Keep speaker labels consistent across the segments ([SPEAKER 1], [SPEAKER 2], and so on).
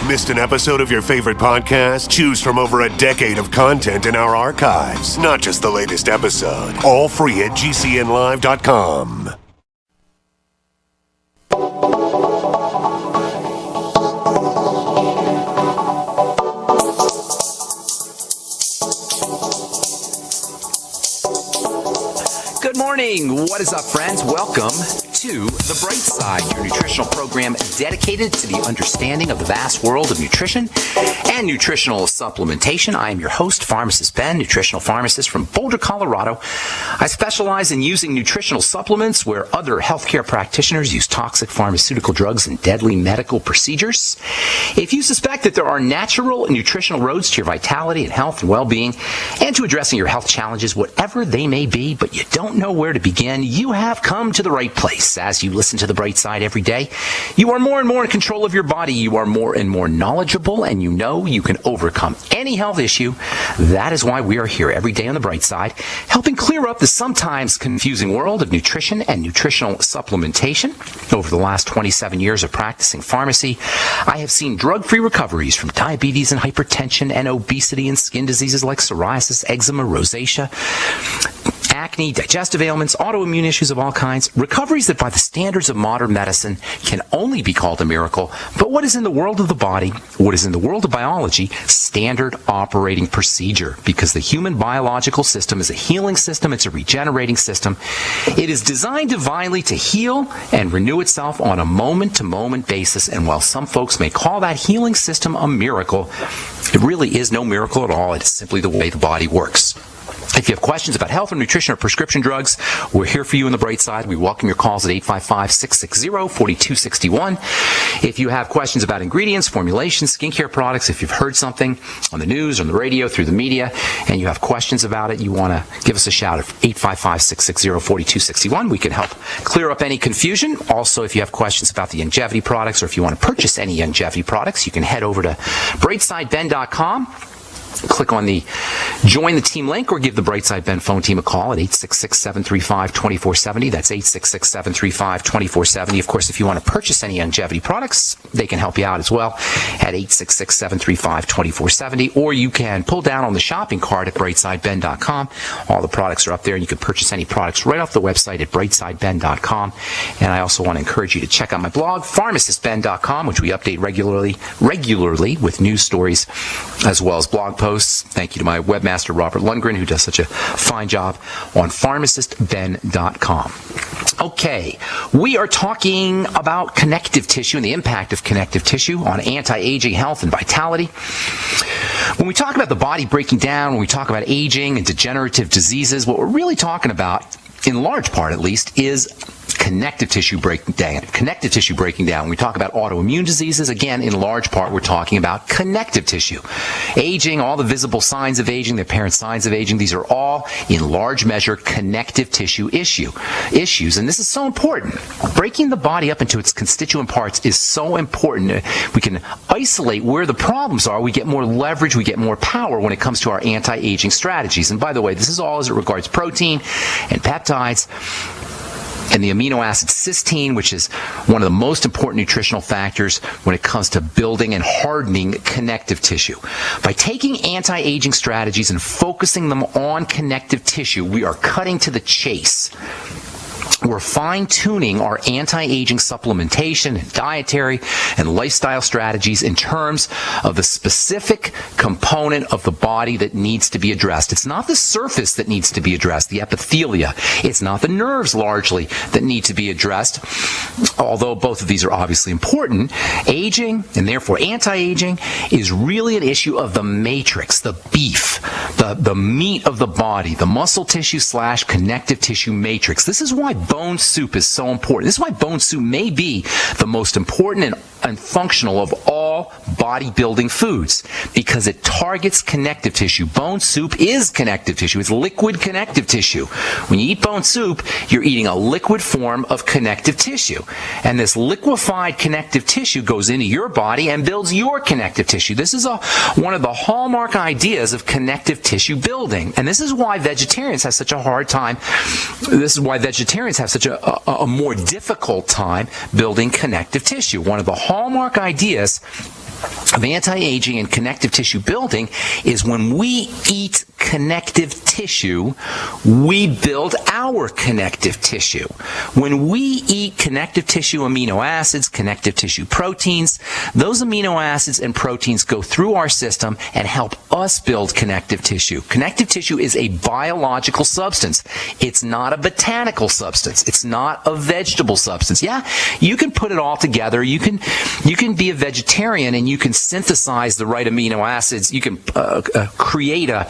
[SPEAKER 1] Missed an episode of your favorite podcast? Choose from over a decade of content in our archives, not just the latest episode. All free at GCNlive.com.
[SPEAKER 2] Good morning. What is up, friends? Welcome to The Bright Side, your nutritional program dedicated to the understanding of the vast world of nutrition and nutritional supplementation. I am your host, Pharmacist Ben, nutritional pharmacist from Boulder, Colorado. I specialize in using nutritional supplements where other healthcare practitioners use toxic pharmaceutical drugs and deadly medical procedures. If you suspect that there are natural nutritional roads to your vitality and health and well-being and to addressing your health challenges, whatever they may be, but you don't know where to begin, you have come to the right place. As you listen to The Bright Side every day, you are more and more in control of your body. You are more and more knowledgeable, and you know you can overcome any health issue. That is why we are here every day on The Bright Side, helping clear up the sometimes confusing world of nutrition and nutritional supplementation. Over the last 27 years of practicing pharmacy, I have seen drug-free recoveries from diabetes and hypertension and obesity and skin diseases like psoriasis, eczema, rosacea, acne, digestive ailments, autoimmune issues of all kinds, recoveries that by the standards of modern medicine can only be called a miracle, but what is in the world of the body, what is in the world of biology, standard operating procedure, because the human biological system is a healing system, it's a regenerating system. It is designed divinely to heal and renew itself on a moment-to-moment basis, and while some folks may call that healing system a miracle, it really is no miracle at all. It is simply the way the body works. If you have questions about health or nutrition or prescription drugs, we're here for you on The Bright Side. We welcome your calls at 855-660-4261. If you have questions about ingredients, formulations, skincare products, if you've heard something on the news, on the radio, through the media, and you have questions about it, you want to give us a shout at 855-660-4261. We can help clear up any confusion. Also, if you have questions about the longevity products, or if you want to purchase any longevity products, you can head over to brightsideben.com. Click on the Join the Team link or give the Brightside Ben phone team a call at 866-735-2470. That's 866-735-2470. Of course, if you want to purchase any longevity products, they can help you out as well at 866-735-2470. Or you can pull down on the shopping cart at brightsideben.com. All the products are up there, and you can purchase any products right off the website at brightsideben.com. And I also want to encourage you to check out my blog, pharmacistben.com, which we update regularly with news stories as well as blog posts. Thank you to my webmaster, Robert Lundgren, who does such a fine job on pharmacistben.com. Okay, we are talking about connective tissue and the impact of connective tissue on anti-aging health and vitality. When we talk about the body breaking down, when we talk about aging and degenerative diseases, what we're really talking about, in large part at least, is connective tissue breaking down. Connective tissue breaking down. When we talk about autoimmune diseases, again, in large part, we're talking about connective tissue. Aging, all the visible signs of aging, the apparent signs of aging, these are all, in large measure, connective tissue issues. And this is so important. Breaking the body up into its constituent parts is so important. We can isolate where the problems are. We get more leverage. We get more power when it comes to our anti-aging strategies. And by the way, this is all as it regards protein and peptides and the amino acid cysteine, which is one of the most important nutritional factors when it comes to building and hardening connective tissue. By taking anti-aging strategies and focusing them on connective tissue, we are cutting to the chase. We're fine-tuning our anti-aging supplementation and dietary and lifestyle strategies in terms of the specific component of the body that needs to be addressed. It's not the surface that needs to be addressed, the epithelia. It's not the nerves, largely, that need to be addressed, although both of these are obviously important. Aging, and therefore anti-aging, is really an issue of the matrix, the beef, the meat of the body, the muscle tissue / connective tissue matrix. This is why bone soup is so important. This is why bone soup may be the most important and functional of all bodybuilding foods, because it targets connective tissue. Bone soup is connective tissue. It's liquid connective tissue. When you eat bone soup, you're eating a liquid form of connective tissue. And this liquefied connective tissue goes into your body and builds your connective tissue. This is one of the hallmark ideas of connective tissue building. And this is why vegetarians have such a hard time. This is why vegetarians have such a more difficult time building connective tissue. One of the hallmark ideas of anti-aging and connective tissue building is when we eat connective tissue, we build our connective tissue. When we eat connective tissue amino acids, connective tissue proteins, those amino acids and proteins go through our system and help us build connective tissue. Connective tissue is a biological substance. It's not a botanical substance. It's not a vegetable substance. Yeah, you can put it all together. You can be a vegetarian and you can synthesize the right amino acids. You can create a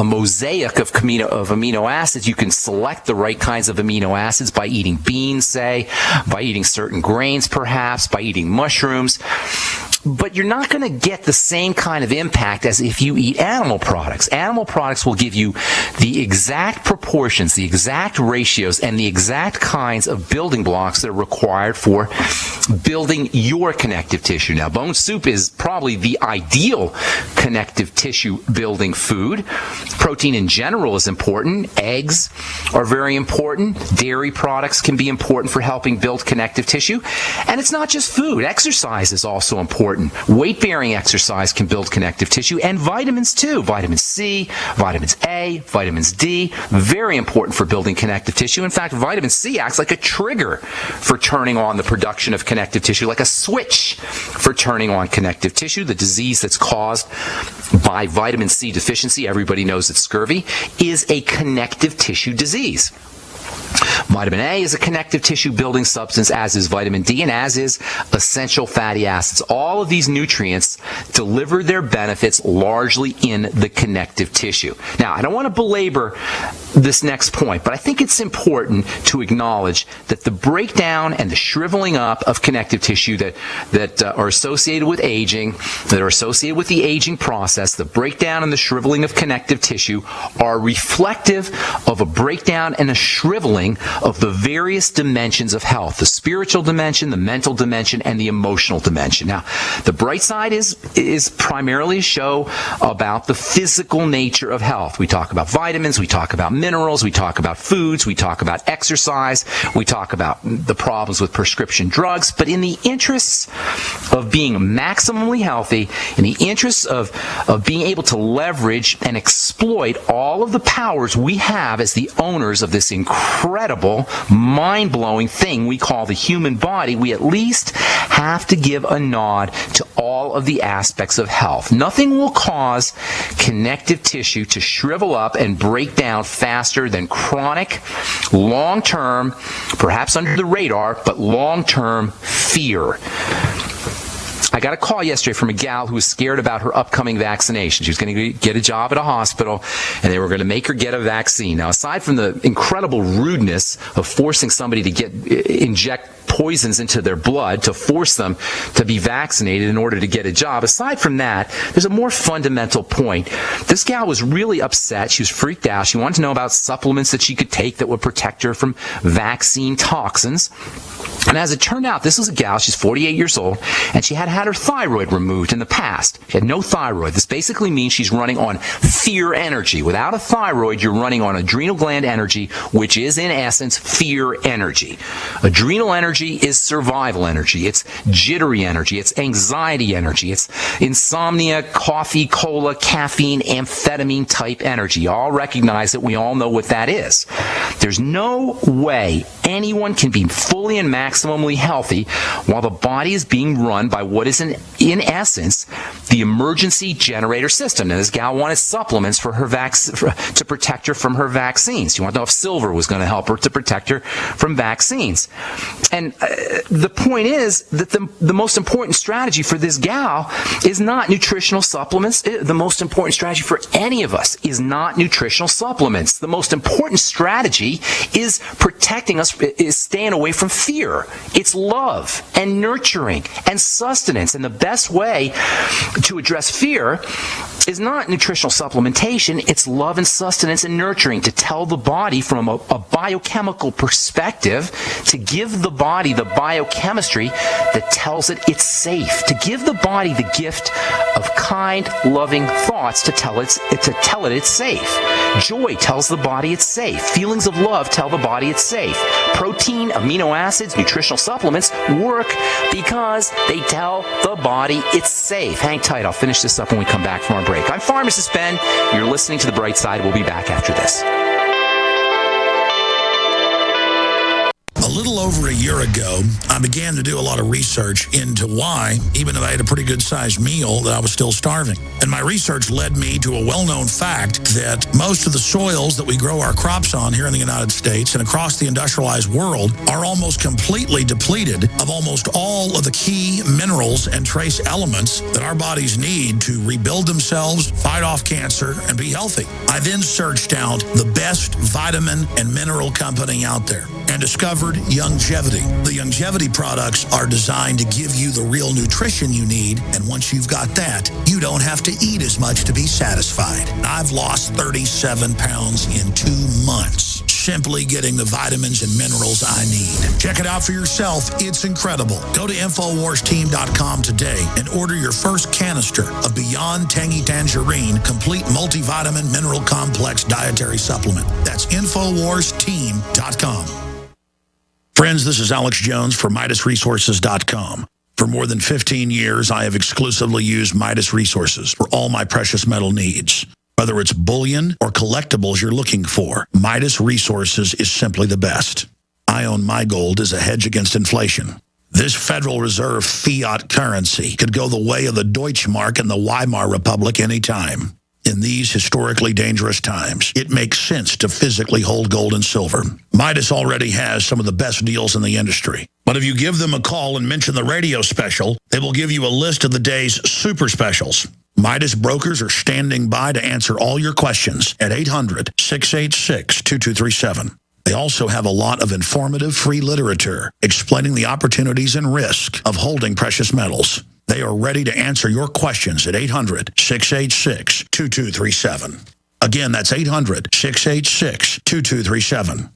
[SPEAKER 2] mosaic of amino acids. You can select the right kinds of amino acids by eating beans, say, by eating certain grains, perhaps, by eating mushrooms. But you're not going to get the same kind of impact as if you eat animal products. Animal products will give you the exact proportions, the exact ratios, and the exact kinds of building blocks that are required for building your connective tissue. Now, bone soup is probably the ideal connective tissue building food. Protein in general is important. Eggs are very important. Dairy products can be important for helping build connective tissue. And it's not just food. Exercise is also important. Weight-bearing exercise can build connective tissue, and vitamins too. Vitamin C, vitamins A, vitamins D, very important for building connective tissue. In fact, vitamin C acts like a trigger for turning on the production of connective tissue, like a switch for turning on connective tissue. The disease that's caused by vitamin C deficiency, everybody knows it's scurvy, is a connective tissue disease. Vitamin A is a connective tissue building substance, as is vitamin D, and as is essential fatty acids. All of these nutrients deliver their benefits largely in the connective tissue. Now, I don't want to belabor this next point, but I think it's important to acknowledge that the breakdown and the shriveling up of connective tissue that are associated with aging, that are associated with the aging process, the breakdown and the shriveling of connective tissue are reflective of a breakdown and a shriveling of the various dimensions of health: the spiritual dimension, the mental dimension, and the emotional dimension. Now, the bright side is primarily a show about the physical nature of health. We talk about vitamins, we talk about minerals, we talk about foods, we talk about exercise, we talk about the problems with prescription drugs. But in the interests of being maximally healthy, in the interests of being able to leverage and exploit all of the powers we have as the owners of this incredible, mind-blowing thing we call the human body, we at least have to give a nod to all of the aspects of health. Nothing will cause connective tissue to shrivel up and break down faster than chronic, long-term, perhaps under the radar, but long-term fear. I got a call yesterday from a gal who was scared about her upcoming vaccination. She was going to get a job at a hospital, and they were going to make her get a vaccine. Now, aside from the incredible rudeness of forcing somebody to inject poisons into their blood to force them to be vaccinated in order to get a job, aside from that, there's a more fundamental point. This gal was really upset. She was freaked out. She wanted to know about supplements that she could take that would protect her from vaccine toxins. And as it turned out, this was a gal, she's 48 years old, and she had her thyroid removed in the past. She had no thyroid. This basically means she's running on fear energy. Without a thyroid, you're running on adrenal gland energy, which is, in essence, fear energy. Adrenal energy is survival energy. It's jittery energy. It's anxiety energy. It's insomnia, coffee, cola, caffeine, amphetamine type energy. You all recognize it. We all know what that is. There's no way anyone can be fully and maximally healthy while the body is being run by what is in essence the emergency generator system. Now, this gal wanted supplements for her to protect her from her vaccines. She wanted to know if silver was going to help her to protect her from vaccines. And the point is that the most important strategy for this gal is not nutritional supplements. The most important strategy for any of us is not nutritional supplements. The most important strategy is protecting us, is staying away from fear. It's love and nurturing and sustenance. And the best way to address fear is not nutritional supplementation. It's love and sustenance and nurturing, to tell the body from a biochemical perspective, to give the body the biochemistry that tells it it's safe, to give the body the gift of kind, loving thoughts to tell it it's safe. Joy tells the body it's safe. Feelings of love tell the body it's safe. Protein, amino acids, nutritional supplements work because they tell the body it's safe. Hang tight. I'll finish this up when we come back from our break. I'm Pharmacist Ben. You're listening to The Bright Side. We'll be back after this.
[SPEAKER 3] A little over a year ago, I began to do a lot of research into why, even though I had a pretty good-sized meal, that I was still starving. And my research led me to a well-known fact that most of the soils that we grow our crops on here in the United States and across the industrialized world are almost completely depleted of almost all of the key minerals and trace elements that our bodies need to rebuild themselves, fight off cancer, and be healthy. I then searched out the best vitamin and mineral company out there and discovered Youngevity. The Youngevity products are designed to give you the real nutrition you need, and once you've got that, you don't have to eat as much to be satisfied. I've lost 37 pounds in 2 months, simply getting the vitamins and minerals I need. Check it out for yourself. It's incredible. Go to InfoWarsTeam.com today and order your first canister of Beyond Tangy Tangerine Complete Multivitamin Mineral Complex Dietary Supplement. That's InfoWarsTeam.com. Friends, this is Alex Jones for MidasResources.com. For more than 15 years, I have exclusively used Midas Resources for all my precious metal needs. Whether it's bullion or collectibles you're looking for, Midas Resources is simply the best. I own my gold as a hedge against inflation. This Federal Reserve fiat currency could go the way of the Deutschmark and the Weimar Republic anytime. In these historically dangerous times, it makes sense to physically hold gold and silver. Midas already has some of the best deals in the industry. But if you give them a call and mention the radio special, they will give you a list of the day's super specials. Midas brokers are standing by to answer all your questions at 800-686-2237. They also have a lot of informative free literature explaining the opportunities and risk of holding precious metals. They are ready to answer your questions at 800-686-2237. Again, that's 800-686-2237.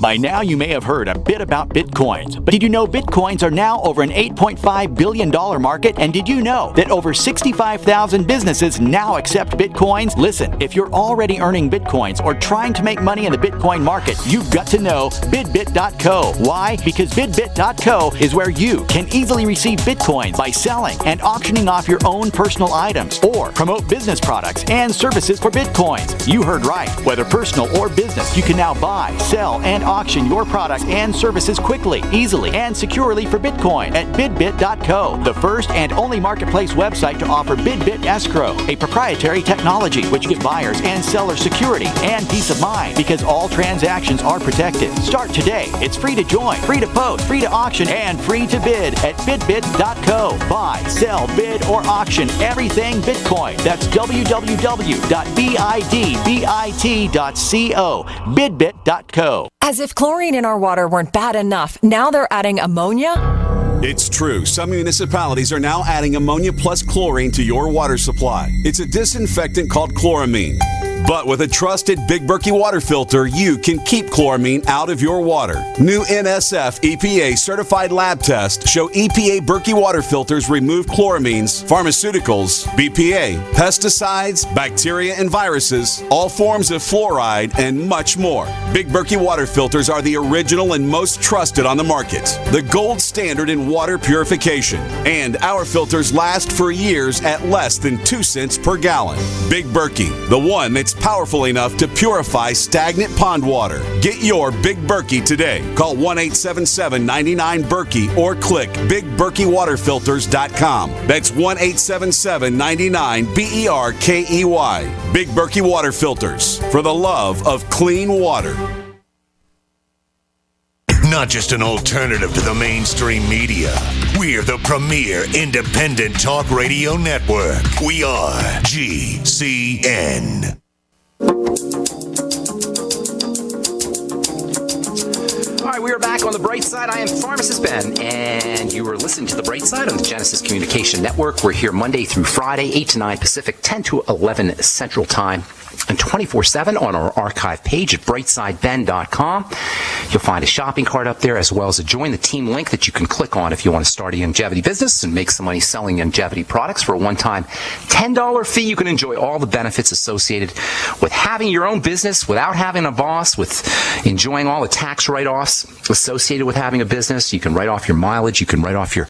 [SPEAKER 4] By now, you may have heard a bit about Bitcoins, but did you know Bitcoins are now over an $8.5 billion market? And did you know that over 65,000 businesses now accept Bitcoins? Listen, if you're already earning Bitcoins or trying to make money in the Bitcoin market, you've got to know BidBit.co. Why? Because BidBit.co is where you can easily receive Bitcoins by selling and auctioning off your own personal items or promote business products and services for Bitcoins. You heard right. Whether personal or business, you can now buy, sell, and auction your products and services quickly, easily, and securely for Bitcoin at BidBit.co, the first and only marketplace website to offer BidBit Escrow, a proprietary technology which gives buyers and sellers security and peace of mind because all transactions are protected. Start today. It's free to join, free to post, free to auction, and free to bid at BidBit.co. Buy, sell, bid, or auction everything Bitcoin. That's www.bidbit.co. BidBit.co.
[SPEAKER 5] As if chlorine in our water weren't bad enough, now they're adding ammonia?
[SPEAKER 6] It's true. Some municipalities are now adding ammonia plus chlorine to your water supply. It's a disinfectant called chloramine. But with a trusted Big Berkey water filter, you can keep chloramine out of your water. New NSF EPA certified lab tests show EPA Berkey water filters remove chloramines, pharmaceuticals, BPA, pesticides, bacteria and viruses, all forms of fluoride, and much more. Big Berkey water filters are the original and most trusted on the market, the gold standard in water purification. And our filters last for years at less than 2 cents per gallon. Big Berkey, the one that's powerful enough to purify stagnant pond water. Get your Big Berkey today. Call 1-877-99-BERKEY or click BigBerkeyWaterFilters.com. That's 1-877-99-BERKEY. Big Berkey Water Filters, for the love of clean water.
[SPEAKER 1] Not just an alternative to the mainstream media. We're the premier independent talk radio network. We are GCN.
[SPEAKER 2] All right, we are back on The Bright Side. I am Pharmacist Ben, and you are listening to The Bright Side on the Genesis Communication Network. We're here Monday through Friday, 8 to 9 Pacific, 10 to 11 Central Time. and 24/7 on our archive page at brightsideben.com. You'll find a shopping cart up there as well as a Join the Team link that you can click on if you want to start a longevity business and make some money selling longevity products. For a one-time $10 fee, you can enjoy all the benefits associated with having your own business without having a boss, with enjoying all the tax write-offs associated with having a business. You can write off your mileage. You can write off your